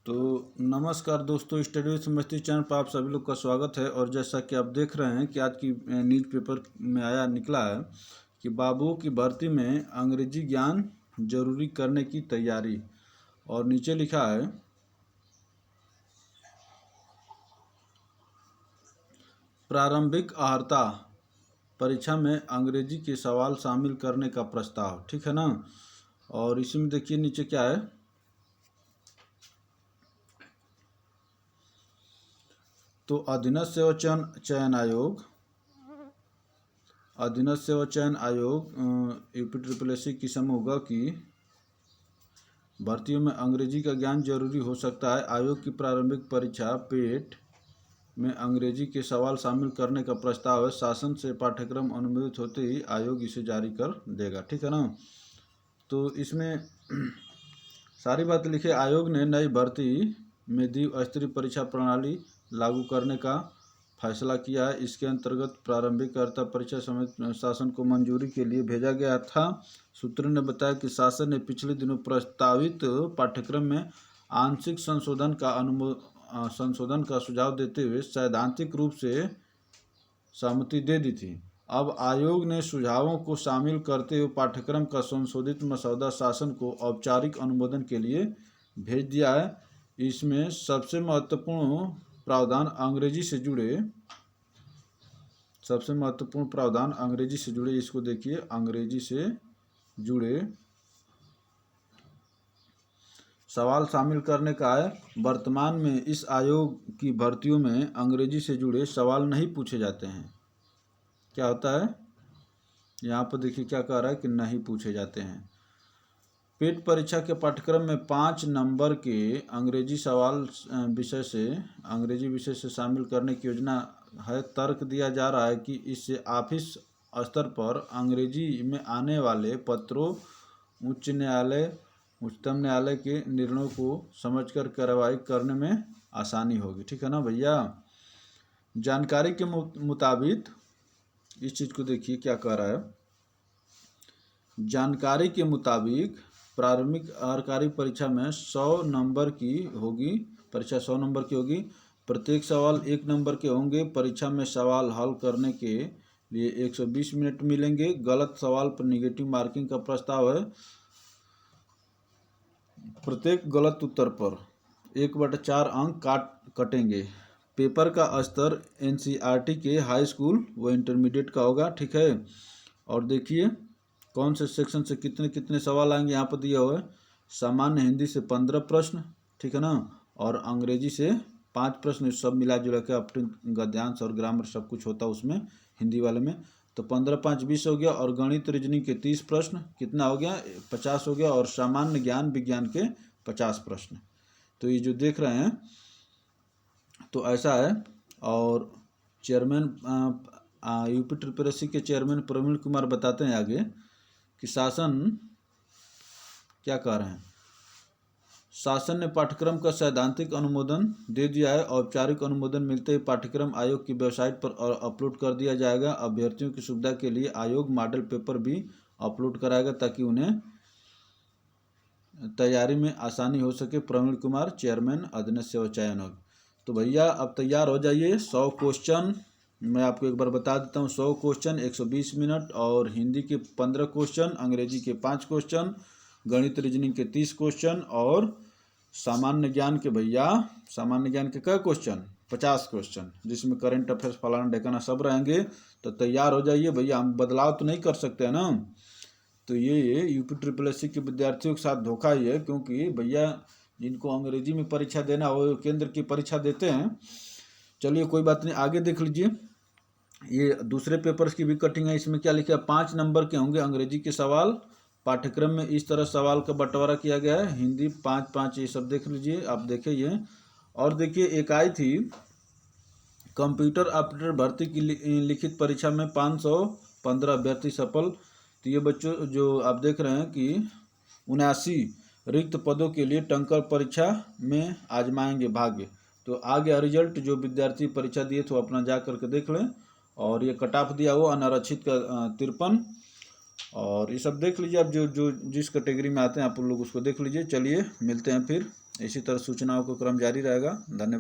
तो नमस्कार दोस्तों, स्टडी विद मस्ती चैनल पर आप सभी लोग का स्वागत है। और जैसा कि आप देख रहे हैं कि आज की न्यूज़ पेपर में निकला है कि बाबुओं की भर्ती में अंग्रेजी ज्ञान जरूरी करने की तैयारी। और नीचे लिखा है प्रारंभिक अर्हता परीक्षा में अंग्रेजी के सवाल शामिल करने का प्रस्ताव। ठीक है ना। और इसमें देखिए नीचे क्या है, तो अधीनस्थ सेवा चयन आयोग यूपी की समूह होगा कि भर्तियों में अंग्रेजी का ज्ञान जरूरी हो सकता है। आयोग की प्रारंभिक परीक्षा पेट में अंग्रेजी के सवाल शामिल करने का प्रस्ताव है। शासन से पाठ्यक्रम अनुमोदित होते ही आयोग इसे जारी कर देगा। ठीक है ना। तो इसमें सारी बात लिखे, आयोग ने नई भर्ती में द्विस्तरीय परीक्षा प्रणाली लागू करने का फैसला किया है। इसके अंतर्गत प्रारंभिक अर्हता परीक्षा समिति शासन को मंजूरी के लिए भेजा गया था। सूत्रों ने बताया कि शासन ने पिछले दिनों प्रस्तावित पाठ्यक्रम में आंशिक संशोधन का सुझाव देते हुए सैद्धांतिक रूप से सहमति दे दी थी। अब आयोग ने सुझावों को शामिल करते हुए पाठ्यक्रम का संशोधित मसौदा शासन को औपचारिक अनुमोदन के लिए भेज दिया है। इसमें सबसे महत्वपूर्ण प्रावधान अंग्रेजी से जुड़े इसको देखिए, अंग्रेजी से जुड़े सवाल शामिल करने का है। वर्तमान में इस आयोग की भर्तियों में अंग्रेजी से जुड़े सवाल नहीं पूछे जाते हैं। क्या होता है यहाँ पर देखिए क्या कह रहा है कि नहीं पूछे जाते हैं। पेट परीक्षा के पाठ्यक्रम में 5 नंबर के अंग्रेजी विषय से शामिल करने की योजना है। तर्क दिया जा रहा है कि इससे ऑफिस स्तर पर अंग्रेजी में आने वाले पत्रों, उच्चतम न्यायालय के निर्णयों को समझकर कार्रवाई करने में आसानी होगी। ठीक है ना भैया। जानकारी के मुताबिक इस चीज़ को देखिए क्या कह रहा है। जानकारी के मुताबिक प्रारंभिक अर्हकारी परीक्षा में 100 नंबर की होगी। प्रत्येक सवाल 1 नंबर के होंगे। परीक्षा में सवाल हल करने के लिए 120 मिनट मिलेंगे। गलत सवाल पर निगेटिव मार्किंग का प्रस्ताव है। प्रत्येक गलत उत्तर पर 1/4 अंक कटेंगे। पेपर का स्तर एनसीईआरटी के हाई स्कूल व इंटरमीडिएट का होगा। ठीक है। और देखिए कौन से सेक्शन से कितने कितने सवाल आएंगे यहाँ पर दिया हुआ है। सामान्य हिंदी से 15 प्रश्न, ठीक है ना, और अंग्रेजी से 5 प्रश्न, सब मिला जुला के अपने गद्यांश और ग्रामर सब कुछ होता है उसमें हिंदी वाले में। तो 15 5 20 हो गया। और गणित रीजनिंग के 30 प्रश्न कितना हो गया, 50 हो गया। और सामान्य ज्ञान विज्ञान के 50 प्रश्न। तो ये जो देख रहे हैं तो ऐसा है। और चेयरमैन यूपी के चेयरमैन प्रवीण कुमार बताते हैं आगे कि शासन क्या कह रहे हैं। शासन ने पाठ्यक्रम का सैद्धांतिक अनुमोदन दे दिया है। औपचारिक अनुमोदन मिलते ही पाठ्यक्रम आयोग की वेबसाइट पर अपलोड कर दिया जाएगा। अभ्यर्थियों की सुविधा के लिए आयोग मॉडल पेपर भी अपलोड कराएगा ताकि उन्हें तैयारी में आसानी हो सके। प्रवीण कुमार, चेयरमैन अधीनस्थ सेवा चयन आयोग। तो भैया अब तैयार हो जाइए। 100 क्वेश्चन मैं आपको एक बार बता देता हूँ। 100 क्वेश्चन 120 मिनट, और हिंदी के 15 क्वेश्चन, अंग्रेजी के 5 क्वेश्चन, गणित रीजनिंग के 30 क्वेश्चन, और सामान्य ज्ञान के क्या क्वेश्चन, 50 क्वेश्चन, जिसमें करंट अफेयर्स फलाना ढेकाना सब रहेंगे। तो तैयार हो जाइए भैया। हम बदलाव तो नहीं कर सकते हैं ना। तो ये यूपी के विद्यार्थियों के साथ धोखा ही है, क्योंकि भैया जिनको अंग्रेजी में परीक्षा देना हो केंद्र की परीक्षा देते हैं। चलिए कोई बात नहीं, आगे देख लीजिए। ये दूसरे पेपर्स की भी कटिंग है। इसमें क्या लिखा है, 5 नंबर के होंगे अंग्रेजी के सवाल। पाठ्यक्रम में इस तरह सवाल का बंटवारा किया गया है। हिंदी 5-5, ये सब देख लीजिए, आप देखें ये। और देखिए एक आई थी कंप्यूटर ऑपरेटर भर्ती की लिखित परीक्षा में 515 अभ्यर्थी सफल। तो ये बच्चों जो आप देख रहे हैं कि 79 रिक्त पदों के लिए टंकर परीक्षा में आजमाएंगे भाग्य। तो आ गया रिजल्ट। जो विद्यार्थी परीक्षा दिए थे वो अपना जा करके देख लें। और ये कट ऑफ दिया हुआ अनारक्षित का 53। और ये सब देख लीजिए। आप जो जिस कैटेगरी में आते हैं आप लोग उसको देख लीजिए। चलिए मिलते हैं फिर। इसी तरह सूचनाओं का क्रम जारी रहेगा। धन्यवाद।